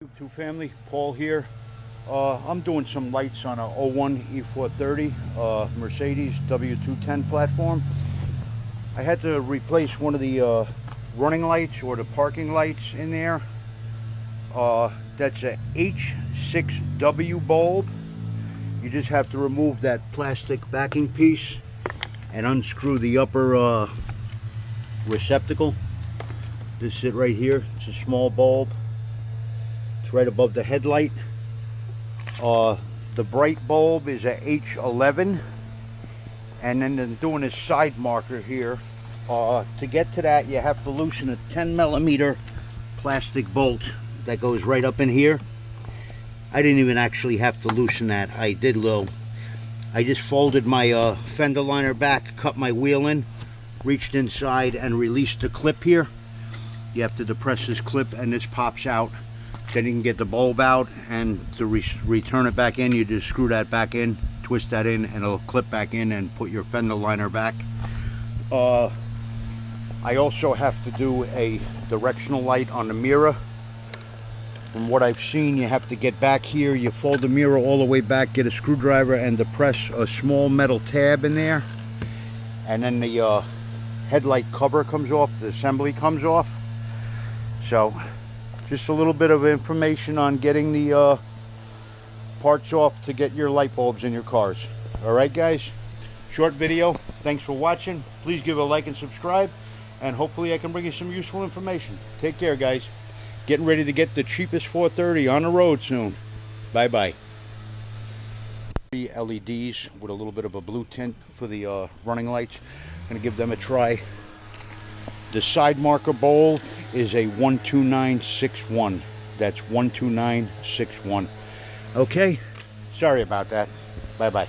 W2 family, Paul here. I'm doing some lights on a 01 E430 Mercedes W210 platform. I had to replace one of the running lights or the parking lights in there. That's a H6W bulb. You just have to remove that plastic backing piece and unscrew the upper receptacle. This is it right here. It's a small bulb. It's right above the headlight. The bright bulb is a H11, and then I'm doing a side marker here. To get to that, you have to loosen a 10mm plastic bolt that goes right up in here. I didn't even actually have to loosen that. I did low. I just folded my fender liner back, cut my wheel in, reached inside and released the clip here. You have to depress this clip and this pops out. Then you can get the bulb out, and to return it back in, you just screw that back in, twist that in, and it'll clip back in and put your fender liner back. I also have to do a directional light on the mirror. From what I've seen, you have to get back here, you fold the mirror all the way back, get a screwdriver and depress a small metal tab in there, and then the headlight cover comes off, the assembly comes off. So just a little bit of information on getting the parts off to get your light bulbs in your cars. Alright guys, short video. Thanks for watching. Please give a like and subscribe, and hopefully I can bring you some useful information. Take care guys. Getting ready to get the cheapest 430 on the road soon. Bye bye. LEDs with a little bit of a blue tint for the running lights. Gonna give them a try. The side marker bulb is a 12961. That's 12961. Okay, sorry about that. Bye bye.